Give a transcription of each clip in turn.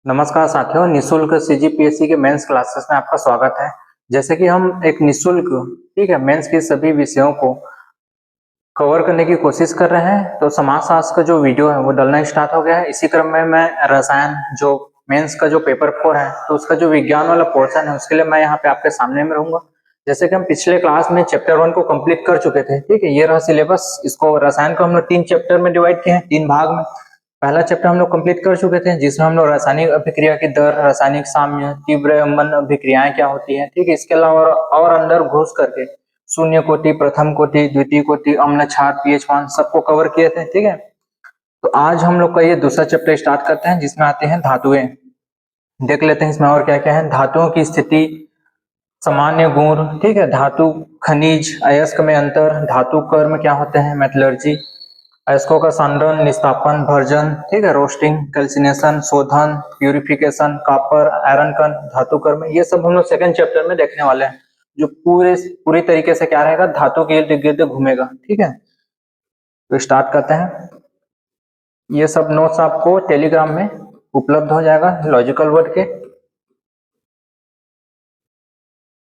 नमस्कार साथियों, निशुल्क सीजीपीएससी के मेंस क्लासेस में आपका स्वागत है। जैसे कि हम एक निशुल्क ठीक है मेंस के सभी विषयों को कवर करने की कोशिश कर रहे हैं, तो समाजशास्त्र का जो वीडियो है वो डलना स्टार्ट हो गया है। इसी क्रम में मैं रसायन जो मेंस का जो पेपर 4 है, तो उसका जो विज्ञान वाला पोर्शन है उसके लिए मैं यहाँ पे आपके सामने में रहूंगा। जैसे कि हम पिछले क्लास में चैप्टर 1 को कंप्लीट कर चुके थे, ठीक है। ये रहा सिलेबस। इसको रसायन को हम लोग 3 चैप्टर में डिवाइड किए हैं, 3 भाग में। पहला चैप्टर हम लोग कंप्लीट कर चुके थे, जिसमें हम लोग रासायनिक अभिक्रिया की दर, रासायनिक साम्य, तीव्र अम्ल अभिक्रियाएं क्या होती हैं, ठीक है। इसके अलावा और अंदर घुस करके शून्य कोटि, प्रथम कोटि, द्वितीय कोटि, अम्ल क्षार, पीएच मान सबको कवर किए थे, ठीक है। तो आज हम लोग का ये दूसरा चैप्टर स्टार्ट करते हैं, जिसमें आते हैं धातुएं। देख लेते हैं इसमें और क्या क्या है। धातुओं की स्थिति, सामान्य गुण, ठीक है। धातु खनिज, अयस्क में अंतर, धातु कर्म क्या होते हैं, मेटलर्जी, अयस्कों का सांद्रण, निस्तापन, भर्जन, ठीक है, रोस्टिंग, कैल्सिनेशन, शोधन, प्यूरिफिकेशन, कॉपर, आयरन कण, धातु कर्म, ये सब हम लोग सेकंड चैप्टर में देखने वाले हैं, जो पूरी तरीके से क्या रहेगा, धातु के इर्द गिर्द घूमेगा, ठीक है। तो स्टार्ट करते हैं। ये सब नोट्स आपको टेलीग्राम में उपलब्ध हो जाएगा लॉजिकल वर्ड के।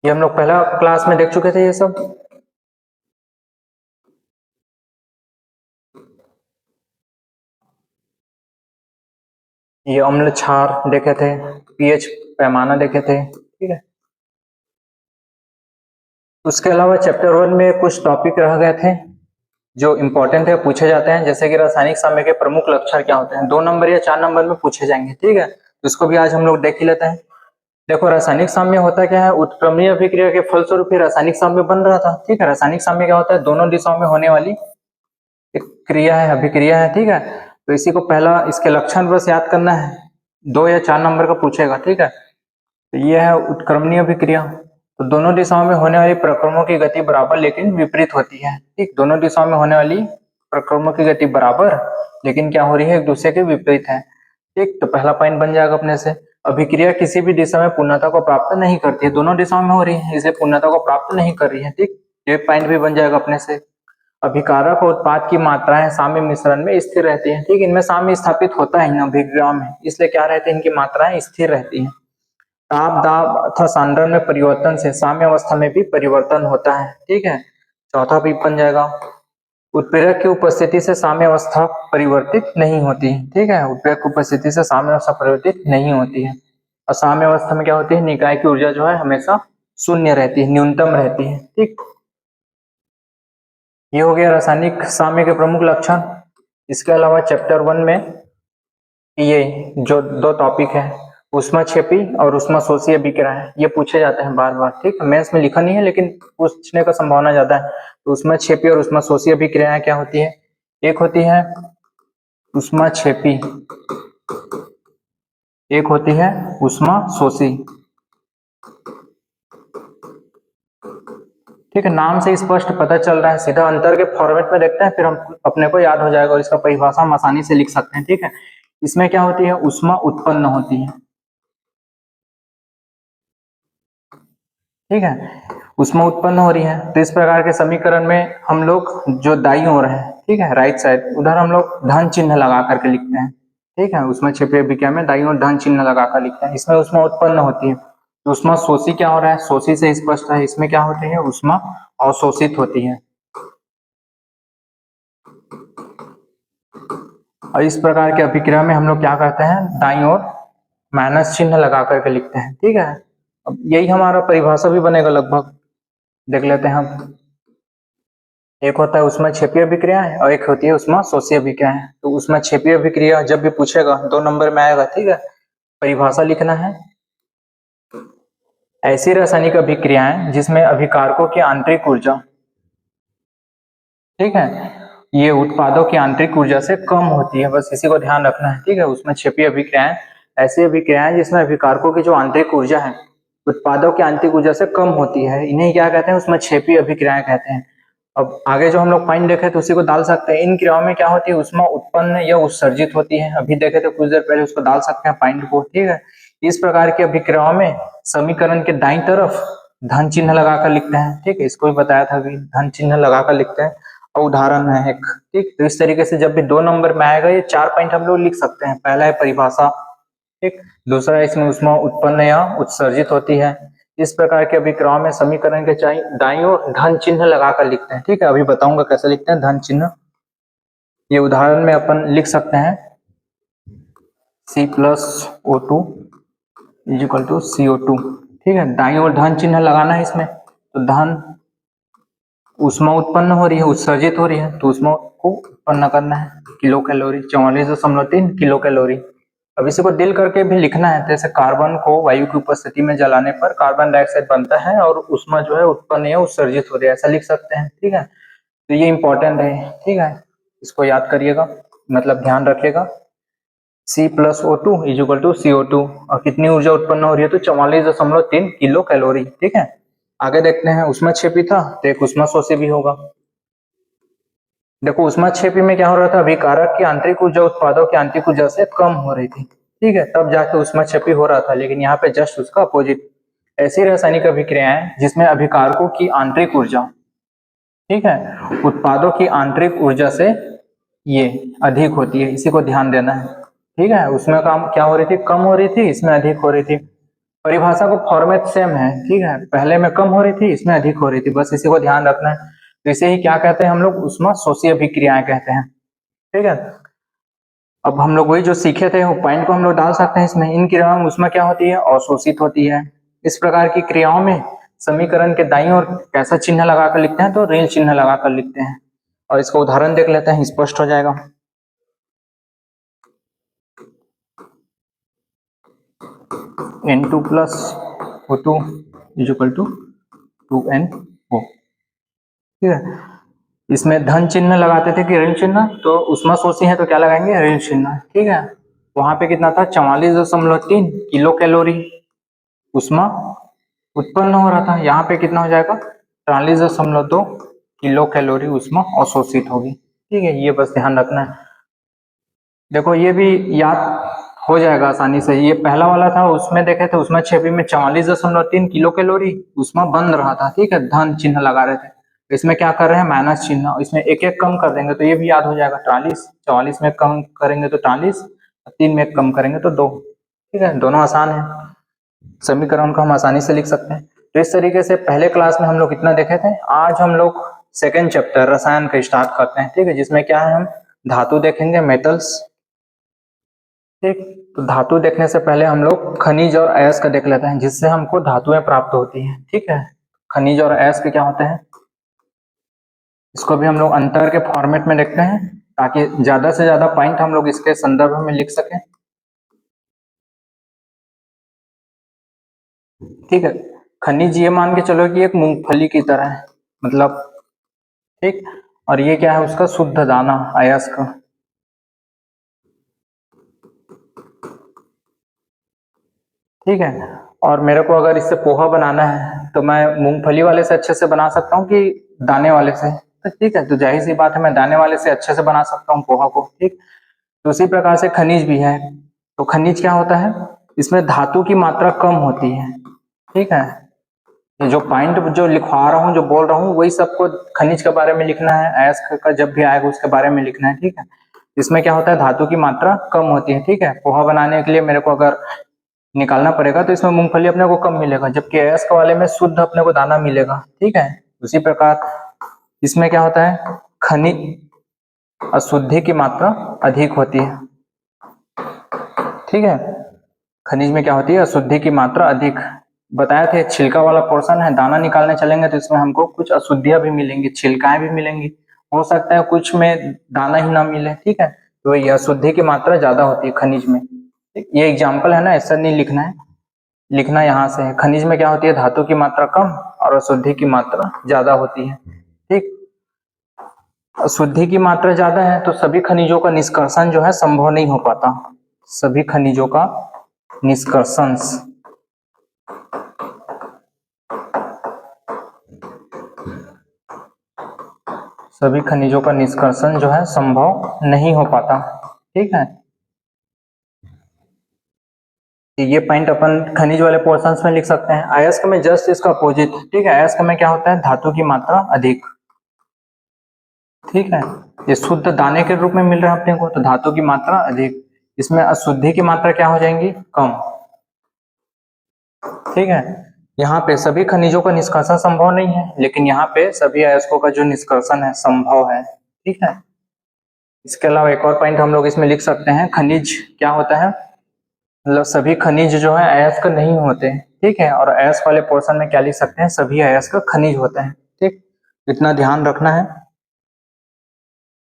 ये हम लोग पहला क्लास में देख चुके थे ये सब। ये अम्ल क्षार देखे थे, पीएच पैमाना देखे थे, ठीक है। उसके अलावा चैप्टर 1 में कुछ टॉपिक रह गए थे जो इम्पोर्टेंट है, पूछे जाते हैं। जैसे कि रासायनिक साम्य के प्रमुख लक्षण क्या होते हैं, 2 नंबर या 4 नंबर में पूछे जाएंगे, ठीक है। तो इसको भी आज हम लोग देख ही लेते हैं। देखो, रासायनिक साम्य होता क्या है, उत्क्रमणीय अभिक्रिया के फलस्वरूप ही रासायनिक साम्य बन रहा था, ठीक है। रासायनिक साम्य क्या होता है, दोनों दिशाओं में होने वाली एक क्रिया है, अभिक्रिया है, ठीक है। तो इसी को पहला इसके लक्षण बस याद करना है, 2 या 4 नंबर का पूछेगा, ठीक है। तो ये है उत्क्रमणीय अभिक्रिया। तो दोनों दिशाओं में होने वाली प्रक्रमों की गति बराबर लेकिन विपरीत होती है, ठीक। दोनों दिशाओं में होने वाली प्रक्रमों की गति बराबर लेकिन क्या हो रही है, एक दूसरे के विपरीत है, ठीक। तो पहला पॉइंट बन जाएगा अपने से। अभिक्रिया किसी भी दिशा में पूर्णता को प्राप्त नहीं करती है, दोनों दिशाओं में हो रही है इसलिए पूर्णता को प्राप्त नहीं कर रही है, ठीक। ये पॉइंट भी बन जाएगा अपने से। अभिकारक और उत्पाद की मात्राएं साम्य मिश्रण में स्थिर रहती हैं, ठीक। इनमें साम्य स्थापित होता है ना अभिक्रिया में, इसलिए क्या रहती है, इनकी मात्राएं स्थिर रहती हैं। ताप, दाब अथवा सांद्रण में परिवर्तन से साम्य अवस्था में भी परिवर्तन होता है, ठीक है। चौथा भी बन जाएगा। उत्प्रेरक की उपस्थिति से साम्य अवस्था परिवर्तित नहीं होती है, ठीक है। उत्प्रेरक की उपस्थिति से साम्य अवस्था परिवर्तित नहीं होती है। और साम्य अवस्था में क्या होती है, निकाय की ऊर्जा जो है हमेशा शून्य रहती है, न्यूनतम रहती है, ठीक। ये हो गया रासायनिक साम्य के प्रमुख लक्षण। इसके अलावा चैप्टर 1 में ये जो 2 टॉपिक है, ऊष्माक्षेपी और ऊष्माशोषी अभिक्रियाएं, ये पूछे जाते हैं बार बार, ठीक है। मेंस में लिखा नहीं है लेकिन पूछने का संभावना ज्यादा है। तो ऊष्माक्षेपी और ऊष्माशोषी अभिक्रियाएं क्या होती है, एक होती है ऊष्माक्षेपी, एक होती है ऊष्माशोषी, ठीक है। नाम से स्पष्ट पता चल रहा है, सीधा अंतर के फॉर्मेट में देखते हैं, फिर हम अपने को याद हो जाएगा और इसका परिभाषा हम आसानी से लिख सकते हैं, ठीक है। इसमें क्या होती है, ऊष्मा उत्पन्न होती है, ठीक है। ऊष्मा उत्पन्न हो रही है, तो इस प्रकार के समीकरण में हम लोग जो दाईं ओर है, ठीक है, राइट साइड, उधर हम लोग धन चिन्ह लगा करके लिखते हैं, ठीक है। उसमें छिपे अभिक्रिया में दाईं ओर धन चिन्ह लगाकर लिखते हैं। इसमें ऊष्मा उत्पन्न होती है, तो ऊष्मा शोषी क्या हो रहा है, शोषी से स्पष्ट है, इसमें क्या होती है, ऊष्मा अवशोषित होती है। और इस प्रकार के अभिक्रिया में हम लोग क्या करते हैं, दाईं ओर माइनस चिन्ह लगा करके लिखते हैं, ठीक है। अब यही हमारा परिभाषा भी बनेगा लगभग, देख लेते हैं हम। एक होता है ऊष्माक्षेपीय अभिक्रिया है और एक होती है ऊष्माशोषी अभिक्रिया है। तो ऊष्माक्षेपीय अभिक्रिया जब भी पूछेगा 2 नंबर में आएगा, ठीक है। परिभाषा लिखना है, ऐसी रासायनिक अभिक्रियाएं जिसमें अभिकारकों की आंतरिक ऊर्जा, ठीक है, ये उत्पादों की आंतरिक ऊर्जा से कम होती है, बस इसी को ध्यान रखना है, ठीक है। ऊष्माक्षेपीय अभिक्रियाएं ऐसी अभिक्रियाएं जिसमें अभिकारकों की जो आंतरिक ऊर्जा है उत्पादों की आंतरिक ऊर्जा से कम होती है, इन्हें क्या कहते हैं, ऊष्माक्षेपीय अभिक्रियाएं कहते हैं। अब आगे जो हम लोग पॉइंट देखे तो उसी को डाल सकते हैं। इन क्रियाओं में क्या होती है, ऊष्मा उत्पन्न या उत्सर्जित होती है, अभी देखे तो कुछ देर पहले, उसको डाल सकते हैं पॉइंट को, ठीक है। इस प्रकार की अभिक्रियाओं में समीकरण के दाईं तरफ धन चिन्ह लगाकर लिखते हैं, ठीक है। इसको भी बताया था अभी, धन चिन्ह लगाकर लिखते हैं। और उदाहरण है एक, ठीक। तो इस तरीके से जब भी 2 नंबर में आएगा ये 4 पॉइंट हम लोग लिख सकते हैं। पहला है परिभाषा, ठीक। दूसरा, इसमें ऊष्मा उत्पन्न या उत्सर्जित होती है। इस प्रकार के अभिक्रियाओं में समीकरण के दाईं ओर धन चिन्ह लगाकर लिखते हैं। ठीक है, अभी बताऊंगा कैसे लिखते हैं धन चिन्ह। ये उदाहरण में अपन लिख सकते हैं C+O2 = CO2। ठीक है, दाईं ओर धन चिन्ह लगाना है इसमें, तो धन ऊष्मा उत्पन्न हो रही है, उत्सर्जित हो रही है, तो ऊष्मा को उत्पन्न करना है, किलो कैलोरी, 44.3 किलो कैलोरी। अब इसी को दिल करके भी लिखना है, जैसे कार्बन को वायु की उपस्थिति में जलाने पर कार्बन डाइऑक्साइड बनता है और ऊष्मा जो है उत्पन्न या उत्सर्जित हो रही है, ऐसा लिख सकते हैं। ठीक है, तो ये इंपॉर्टेंट है। ठीक है, इसको याद करिएगा, मतलब ध्यान रखिएगा। C+O2 = CO2 और कितनी ऊर्जा उत्पन्न हो रही है, तो 44.3 किलो कैलोरी। ठीक है, आगे देखते हैं। ऊष्माक्षेपी था तो एक ऊष्माशोषी भी होगा। देखो, ऊष्माक्षेपी में क्या हो रहा था, अभिकारक की आंतरिक ऊर्जा उत्पादों की आंतरिक ऊर्जा से कम हो रही थी। ठीक है, तब जाके ऊष्माक्षेपी हो रहा था, लेकिन यहाँ पे जस्ट उसका अपोजिट। ऐसी रासायनिक अभिक्रियाएं जिसमें अभिकारकों की आंतरिक ऊर्जा, ठीक है, उत्पादों की आंतरिक ऊर्जा से ये अधिक होती है, इसी को ध्यान देना है। ठीक है, उसमें काम क्या हो रही थी, कम हो रही थी, इसमें अधिक हो रही थी। परिभाषा को फॉर्मेट सेम है। ठीक है, पहले में कम हो रही थी, इसमें अधिक हो रही थी, बस इसी को ध्यान रखना है। तो इसे ही क्या कहते हैं हम लोग, ऊष्माशोषी अभिक्रियाएं कहते हैं। ठीक है, अब हम लोग वही जो सीखे थे वो पॉइंट को हम लोग डाल सकते हैं इसमें। इन क्रियाओं में ऊष्मा क्या होती है, अवशोषित होती है। इस प्रकार की क्रियाओं में समीकरण के दाईं ओर कैसा चिन्ह लगाकर लिखते हैं, तो ऋण चिन्ह लगाकर लिखते हैं। और इसका उदाहरण देख लेते हैं, स्पष्ट हो जाएगा। N2+O2 = 2NO। ठीक है, इसमें धन चिन्ह लगाते थे कि ऋण चिन्ह, तो ऊष्माशोषी है तो क्या लगाएंगे, ऋण चिन्ह। ठीक है, वहां पे कितना था, 44.3 किलो कैलोरी ऊष्मा उत्पन्न हो रहा था। यहाँ पे कितना हो जाएगा, 43.2 किलो कैलोरी ऊष्मा अवशोषित होगी। ठीक है, ये बस ध्यान रखना है। देखो, ये भी याद हो जाएगा आसानी से। ये पहला वाला था, उसमें देखे थे ऊष्माक्षेपी में 44.3 किलो कैलोरी ऊष्मा बन रहा था। ठीक है, धन चिन्ह लगा रहे थे। इसमें क्या कर रहे हैं, माइनस चिन्ह, इसमें एक एक कम कर देंगे तो ये भी याद हो जाएगा। 44 में कम करेंगे तो 43, 3 में कम करेंगे तो 2। ठीक है, दोनों आसान है, समीकरण को हम आसानी से लिख सकते हैं। तो इस तरीके से पहले क्लास में हम लोग कितना देखे थे। आज हम लोग सेकेंड चैप्टर रसायन का स्टार्ट करते हैं। ठीक है, जिसमें क्या है, हम धातु देखेंगे, मेटल्स। ठीक, तो धातु देखने से पहले हम लोग खनिज और अयस्क देख लेते हैं, जिससे हमको धातुएं प्राप्त होती हैं। ठीक है, खनिज और अयस्क क्या होते हैं, इसको भी हम लोग अंतर के फॉर्मेट में देखते हैं, ताकि ज्यादा से ज्यादा पॉइंट हम लोग इसके संदर्भ में लिख सकें। ठीक है, खनिज ये मान के चलो कि एक मूंगफली की तरह है, मतलब। ठीक, और ये क्या है, उसका शुद्ध दाना, अयस्क। ठीक है, और मेरे को अगर इससे पोहा बनाना है तो मैं मूंगफली वाले से अच्छे से बना सकता हूँ कि दाने वाले से। तो ठीक है, तो जाहिर सी बात है मैं दाने वाले से अच्छे से बना सकता हूँ पोहा को। ठीक, तो उसी प्रकार से खनिज भी है। तो खनिज क्या होता है, इसमें धातु की मात्रा कम होती है। ठीक है, ये जो पॉइंट जो लिखवा रहा हूँ, जो बोल रहा हूँ, वही सबको खनिज के बारे में लिखना है, अयस्क का जब भी आएगा उसके बारे में लिखना है। ठीक है, इसमें क्या होता है, धातु की मात्रा कम होती है। ठीक है, पोहा बनाने के लिए मेरे को अगर निकालना पड़ेगा तो इसमें मूंगफली अपने को कम मिलेगा, जबकि अयस्क वाले में शुद्ध अपने को दाना मिलेगा। ठीक है, उसी प्रकार इसमें क्या होता है, खनिज अशुद्धि की मात्रा अधिक होती है। ठीक है, खनिज में क्या होती है, अशुद्धि की मात्रा अधिक। बताया थे, छिलका वाला पोर्शन है, दाना निकालने चलेंगे तो इसमें हमको कुछ अशुद्धियां भी मिलेंगी, छिलकाएं भी मिलेंगी, हो सकता है कुछ में दाना ही ना मिले। ठीक है, तो ये अशुद्धि की मात्रा ज्यादा होती है खनिज में। ये एग्जाम्पल है ना, ऐसा नहीं लिखना है, लिखना यहाँ से है। खनिज में क्या होती है, धातु की मात्रा कम और अशुद्धि की मात्रा ज्यादा होती है। ठीक, अशुद्धि की मात्रा ज्यादा है तो सभी खनिजों का निष्कर्षण जो है संभव नहीं हो पाता। सभी खनिजों का निष्कर्षण, सभी खनिजों का निष्कर्षण जो है संभव नहीं हो पाता। ठीक है, ये पॉइंट अपन खनिज वाले पोर्शंस में लिख सकते हैं। अयस्क में जस्ट इसका अपोजिट। ठीक है, अयस्क में क्या होता है, धातु की मात्रा अधिक। ठीक है, ये शुद्ध दाने के रूप में मिल रहा है अपने को, तो धातु की मात्रा अधिक। इसमें अशुद्धि की मात्रा क्या हो जाएंगी, कम। ठीक है, यहाँ पे सभी खनिजों का निष्कर्षण संभव नहीं है, लेकिन यहाँ पे सभी अयस्कों का जो निष्कर्षण है संभव है। ठीक है, इसके अलावा एक और पॉइंट हम लोग इसमें लिख सकते हैं, खनिज क्या होता है, मतलब सभी खनिज जो है अयस्क नहीं होते। ठीक है, और अयस्क वाले पोर्शन में क्या लिख सकते हैं, सभी अयस्क खनिज होते हैं। ठीक, इतना ध्यान रखना है।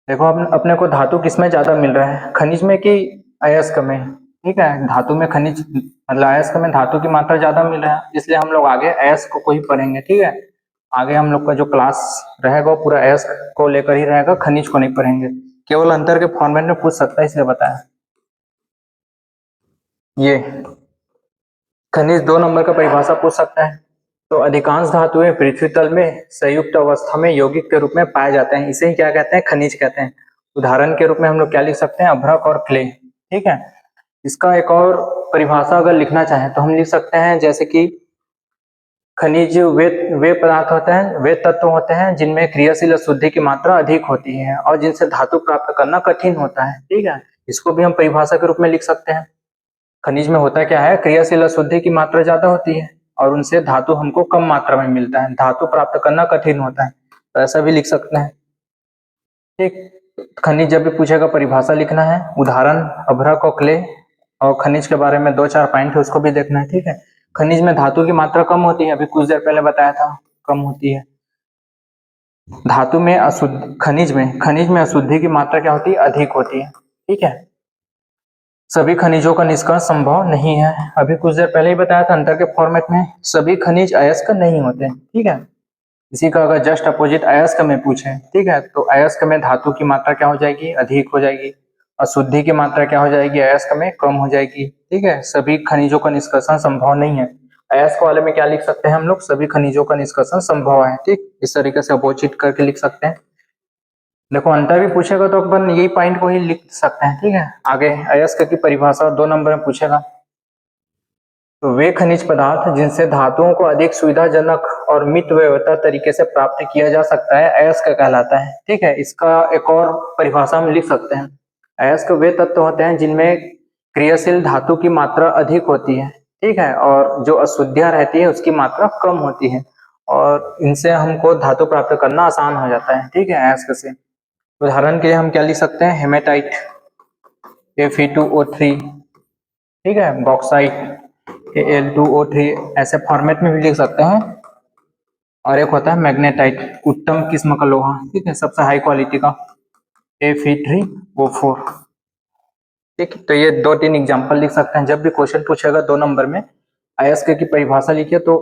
देखो अपने को धातु किसमें ज्यादा मिल रहा है, खनिज में कि अयस्क में। ठीक है, धातु में खनिज मतलब अयस्क में धातु की मात्रा ज्यादा मिल रहा है, इसलिए हम लोग आगे अयस्क को ही पढ़ेंगे। ठीक है, आगे हम लोग का जो क्लास रहेगा वो पूरा अयस्क को लेकर ही रहेगा, खनिज को नहीं पढ़ेंगे। केवल अंतर के फॉर्मेट में पूछ सकता है, इसलिए बताया। ये खनिज 2 नंबर का परिभाषा पूछ सकता है। तो अधिकांश धातुएं पृथ्वी तल में संयुक्त अवस्था में यौगिक के रूप में पाए जाते हैं, इसे ही क्या कहते हैं, खनिज कहते हैं। उदाहरण के रूप में हम लोग क्या लिख सकते हैं, अभ्रक और क्ले। ठीक है, इसका एक और परिभाषा अगर लिखना चाहें तो हम लिख सकते हैं, जैसे कि खनिज वे पदार्थ होते हैं, वे तत्व होते हैं जिनमें क्रियाशील अशुद्धि की मात्रा अधिक होती है और जिनसे धातु प्राप्त करना कठिन होता है। ठीक है, इसको भी हम परिभाषा के रूप में लिख सकते हैं। खनिज में होता क्या है, क्रियाशील अशुद्धि की मात्रा ज्यादा होती है और उनसे धातु हमको कम मात्रा में मिलता है, धातु प्राप्त करना कठिन होता है, तो ऐसा भी लिख सकते हैं। ठीक, खनिज जब भी पूछेगा परिभाषा लिखना है, उदाहरण अभ्रक और क्ले, और खनिज के बारे में 2-4 पॉइंट है उसको भी देखना है। ठीक है, खनिज में धातु की मात्रा कम होती है, अभी कुछ देर पहले बताया था, कम होती है। धातु में अशुद्ध, खनिज में अशुद्धि की मात्रा क्या होती है, अधिक होती है। ठीक है, सभी खनिजों का निष्कर्षण संभव नहीं है, अभी कुछ देर पहले ही बताया था अंतर के फॉर्मेट में, सभी खनिज अयस्क नहीं होते। ठीक है, इसी का अगर जस्ट अपोजिट अयस्क में पूछे, ठीक है, तो अयस्क में धातु की मात्रा क्या हो जाएगी, अधिक हो जाएगी। अशुद्धि की मात्रा क्या हो जाएगी, अयस्क में कम हो जाएगी। ठीक है, सभी खनिजों का निष्कर्षण संभव नहीं है। अयस्क वाले में क्या लिख सकते हैं हम लोग, सभी खनिजों का निष्कर्षण संभव है। ठीक, इस तरीके से अपोजिट करके लिख सकते हैं। देखो अंतर भी पूछेगा तो अपन यही पॉइंट को ही लिख सकते हैं। ठीक है, आगे अयस्क की परिभाषा 2 नंबर में पूछेगा, तो वे खनिज पदार्थ जिनसे धातुओं को अधिक सुविधाजनक और मितव्ययिता तरीके से प्राप्त किया जा सकता है, अयस्क कहलाता है। ठीक है, इसका एक और परिभाषा में लिख सकते हैं, अयस्क वे तत्व होते हैं जिनमें क्रियाशील धातु की मात्रा अधिक होती है। ठीक है, और जो अशुद्धियां रहती है उसकी मात्रा कम होती है, और इनसे हमको धातु प्राप्त करना आसान हो जाता है। ठीक है, अयस्क से उदाहरण के लिए हम क्या लिख सकते हैं, हेमेटाइट Fe2O3। ठीक है, बॉक्साइट Al2O3, ऐसे फॉर्मेट में भी लिख सकते हैं। और एक होता है मैग्नेटाइट, उत्तम किस्म का लोहा। ठीक है, सबसे हाई क्वालिटी का Fe3O4। ठीक, तो ये 2-3 एग्जांपल लिख सकते हैं। जब भी क्वेश्चन पूछेगा 2 नंबर में, अयस्क की परिभाषा लिखिए तो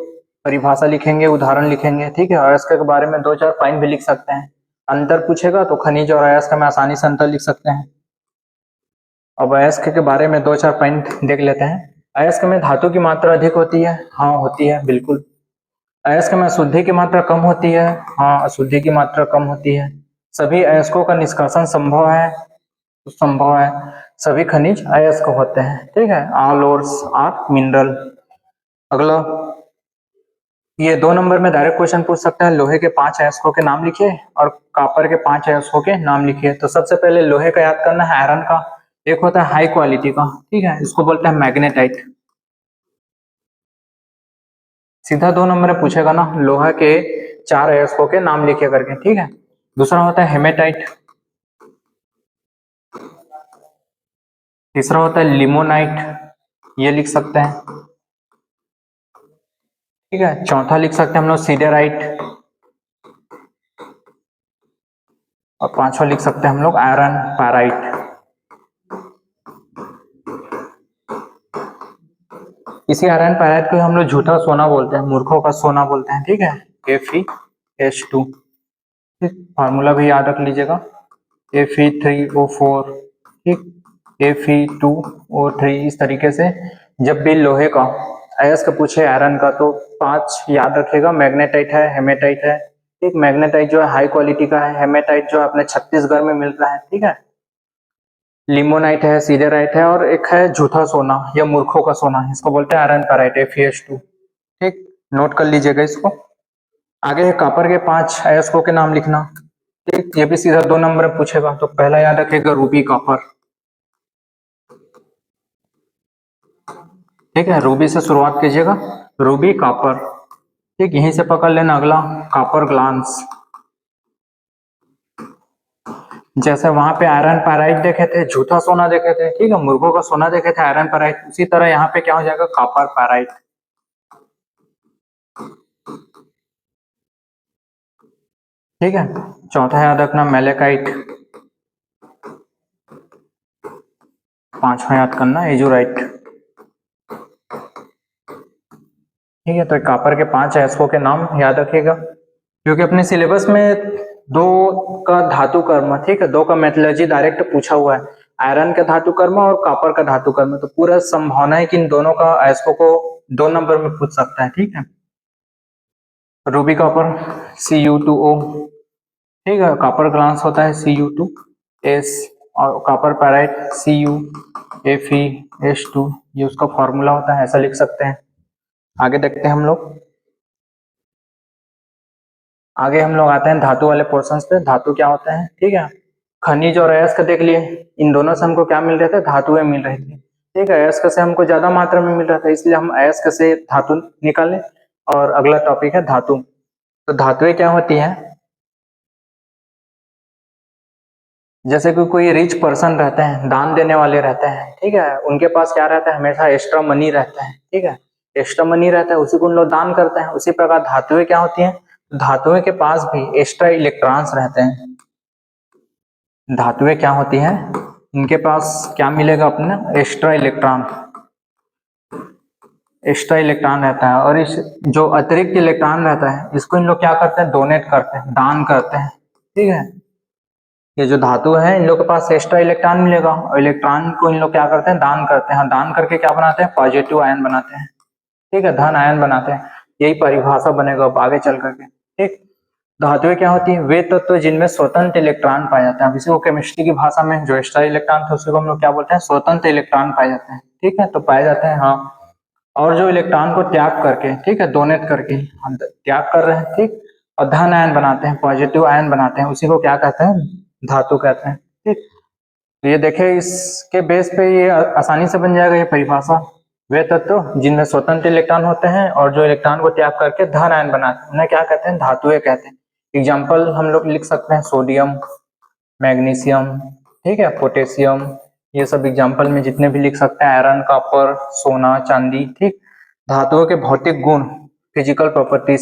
परिभाषा लिखेंगे, उदाहरण लिखेंगे। ठीक है, अयस्क के बारे में 2-4 पॉइंट भी लिख सकते हैं। अंतर पूछेगा तो खनिज और अयस्क में आसानी से अंतर लिख सकते हैं। अब अयस्क के बारे में 2-4 पॉइंट देख लेते हैं। अयस्क में धातु की मात्रा अधिक होती है, हाँ होती है बिल्कुल। अयस्क में अशुद्धि की मात्रा कम होती है, हाँ अशुद्धि की मात्रा कम होती है। सभी अयस्कों का निष्कर्षण संभव है, तो संभव है। सभी खनिज अयस्क होते हैं। ठीक है, ऑल ओर्स आर मिनरल। अगला, ये 2 नंबर में डायरेक्ट क्वेश्चन पूछ सकता है, लोहे के 5 अयस्कों के नाम लिखिए और कॉपर के 5 अयस्कों के नाम लिखिए। तो सबसे पहले लोहे का याद करना है, आयरन का। एक होता है हाई क्वालिटी का, ठीक है, इसको बोलते हैं मैग्नेटाइट। सीधा 2 नंबर में पूछेगा ना, लोहा के 4 अयस्कों के नाम लिखिए करके। ठीक है, दूसरा होता है हेमेटाइट, तीसरा होता है लिमोनाइट, ये लिख सकते हैं। ठीक है, चौथा लिख सकते हैं हम लोग सीडेराइट, और पांचवा लिख सकते हैं हम लोग आयरन पैराइट। इसी आयरन पैराइट को हम लोग झूठा सोना बोलते हैं, मूर्खों का सोना बोलते हैं। ठीक है, FeH2। ठीक, फार्मूला भी याद रख लीजिएगा, Fe3O4। ठीक, Fe2O3। इस तरीके से जब भी लोहे का अयस्क पूछे आयरन का तो 5 याद रखेगा। मैग्नेटाइट है, हेमेटाइट है। ठीक, मैग्नेटाइट जो है हाई क्वालिटी का है, हेमेटाइट जो है अपने छत्तीसगढ़ में मिल रहा है। ठीक है, लिमोनाइट है, सीडेराइट है, और एक है झूठा सोना या मूर्खों का सोना, इसको बोलते हैं आयरन पैराइट, FeH2। ठीक, नोट कर लीजिएगा इसको। आगे है कॉपर के 5 अयस्कों के नाम लिखना। ठीक, ये भी सीधा 2 नंबर में पूछेगा, तो पहला याद रखेगा रूबी कॉपर। ठीक है, रूबी से शुरुआत कीजिएगा, रूबी कॉपर। ठीक, यहीं से पकड़ लेना अगला कॉपर ग्लांस। जैसे वहां पे आयरन पैराइट देखे थे, झूठा सोना देखे थे, ठीक है, मुर्गों का सोना देखे थे आयरन पैराइट, उसी तरह यहाँ पे क्या हो जाएगा, कॉपर पैराइट। ठीक है, चौथा याद रखना मैलेकाइट, पांचवा याद करना एजुराइट। ठीक है, तो कॉपर के 5 अयस्कों के नाम याद रखिएगा, क्योंकि अपने सिलेबस में 2 का धातु कर्म, ठीक है, 2 का मेथोलॉजी डायरेक्ट पूछा हुआ है, आयरन का धातु कर्म और कॉपर का धातु कर्म, तो पूरा संभावना है कि इन दोनों का अयस्कों को 2 नंबर में पूछ सकता है। ठीक है, रूबी कॉपर Cu2O, ठीक है, कॉपर ग्लांस होता है Cu2S, और कॉपर पैराइट CuFeS2, ये उसका फॉर्मूला होता है, ऐसा लिख सकते हैं। आगे देखते हैं हम लोग, आते हैं धातु वाले पोर्शंस पे। धातु क्या होता है, ठीक है, खनिज और अयस्क देख लिए, इन दोनों से हमको क्या मिल रहे थे, धातुएं मिल रही थी। ठीक है, अयस्क से हमको ज्यादा मात्रा में मिल रहा था, इसलिए हम अयस्क से धातु निकाले। और अगला टॉपिक है धातु। तो धातुएं क्या होती है, जैसे कि कोई रिच पर्सन रहते हैं, दान देने वाले रहते हैं, ठीक है, उनके पास क्या रहता है, हमेशा एक्स्ट्रा मनी रहता है। ठीक है, एक्स्ट्रा मनी रहता है, उसी को उन लोग दान करते हैं। उसी प्रकार धातुएं क्या होती हैं, धातुएं के पास भी एक्स्ट्रा इलेक्ट्रॉन्स रहते हैं। धातुएं क्या होती हैं, इनके पास क्या मिलेगा, अपने एक्स्ट्रा इलेक्ट्रॉन, एक्स्ट्रा इलेक्ट्रॉन रहता है। और इस जो अतिरिक्त इलेक्ट्रॉन रहता है, इसको इन लोग क्या करते हैं, डोनेट करते हैं, दान करते हैं। ठीक है, ये जो धातु है, इन लोग के पास एक्स्ट्रा इलेक्ट्रॉन मिलेगा, और इलेक्ट्रॉन को इन लोग क्या करते हैं, दान करते हैं। दान करके क्या बनाते हैं, पॉजिटिव आयन बनाते हैं। ठीक है, धन आयन बनाते हैं। यही परिभाषा बनेगा अब आगे चल करके। ठीक, धातुएं क्या होती है, वे तत्व जिनमें स्वतंत्र इलेक्ट्रॉन पाए जाते हैं। अब इसी को केमिस्ट्री की भाषा में जो एक्स्ट्रा इलेक्ट्रॉन थे, उसी को हम लोग क्या बोलते हैं, स्वतंत्र इलेक्ट्रॉन पाए जाते हैं। ठीक है, तो पाए जाते हैं, हाँ। और जो इलेक्ट्रॉन को त्याग करके, ठीक है, डोनेट करके हम त्याग कर रहे हैं, ठीक, और धन आयन बनाते हैं, पॉजिटिव आयन बनाते हैं, उसी को क्या कहते हैं, धातु कहते हैं। ठीक, तो ये देखे, इसके बेस पे ये आसानी से बन जाएगा ये परिभाषा। वे तत्व जिनमें स्वतंत्र इलेक्ट्रॉन होते हैं और जो इलेक्ट्रॉन को त्याग करके धन आयन बनाते हैं, उन्हें क्या कहते हैं, धातुएं कहते हैं। एग्जाम्पल हम लोग लिख सकते हैं, सोडियम, मैग्नीशियम, ठीक है, पोटेशियम, ये सब एग्जाम्पल में जितने भी लिख सकते हैं, आयरन, कॉपर, सोना, चांदी। ठीक, धातुओं के भौतिक गुण, फिजिकल प्रॉपर्टीज,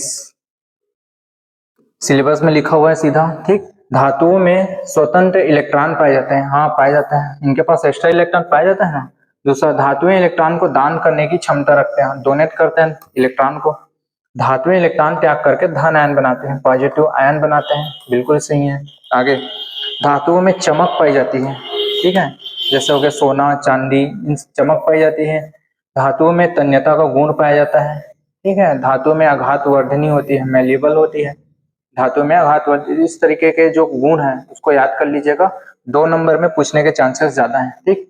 सिलेबस में लिखा हुआ है सीधा। ठीक, धातुओं में स्वतंत्र इलेक्ट्रॉन पाए जाते हैं, हाँ पाए जाते हैं, इनके पास एक्स्ट्रा इलेक्ट्रॉन पाए जाते हैं ना। दूसरा, धातुएं इलेक्ट्रॉन को दान करने की क्षमता रखते हैं, डोनेट करते हैं इलेक्ट्रॉन को। धातुएं इलेक्ट्रॉन त्याग करके धन आयन बनाते हैं, पॉजिटिव आयन बनाते हैं, बिल्कुल सही है। आगे, धातुओं में चमक पाई जाती है। ठीक है, जैसे हो गया सोना, चांदी, इन चमक पाई जाती है। धातुओं में तन्यता का गुण पाया जाता है। ठीक है, धातुओं में आघात वर्धनी होती है, मैल्येबल होती है। धातु में आघात वर्धनी, इस तरीके के जो गुण है उसको याद कर लीजिएगा, 2 नंबर में पूछने के चांसेस ज्यादा हैं। ठीक,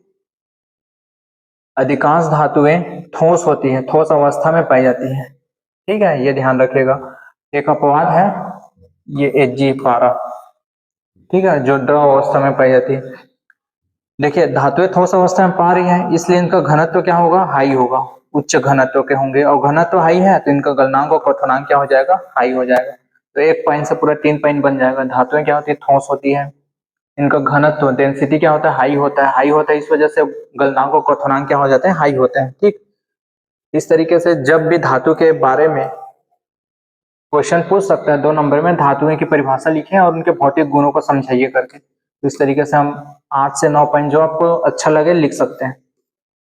अधिकांश धातुएं ठोस होती है, ठोस अवस्था में पाई जाती है। ठीक है, ये ध्यान रखिएगा। एक अपवाद है ये Ag, ठीक है, जो द्रव अवस्था में पाई जाती है। देखिए, धातुएं ठोस अवस्था में पा रही है, इसलिए इनका घनत्व क्या होगा, हाई होगा, उच्च घनत्व के होंगे, और घनत्व हाई है तो इनका गलनांक और क्वथनांक क्या हो जाएगा, हाई हो जाएगा। तो 1 पॉइंट से पूरा 3 पॉइंट बन जाएगा। धातुएं क्या होती है, ठोस होती है, इनका घनत्व, डेंसिटी क्या होता है, हाई होता है। हाई होता है, इस वजह से गलनांक और क्वथनांक क्या हो जाते हैं, हाई होते हैं। ठीक, इस तरीके से जब भी धातु के बारे में क्वेश्चन पूछ सकता है 2 नंबर में, धातुएं की परिभाषा लिखें और उनके भौतिक गुणों को समझाइए करके। तो इस तरीके से हम 8 से 9 पॉइंट जो आपको अच्छा लगे लिख सकते हैं।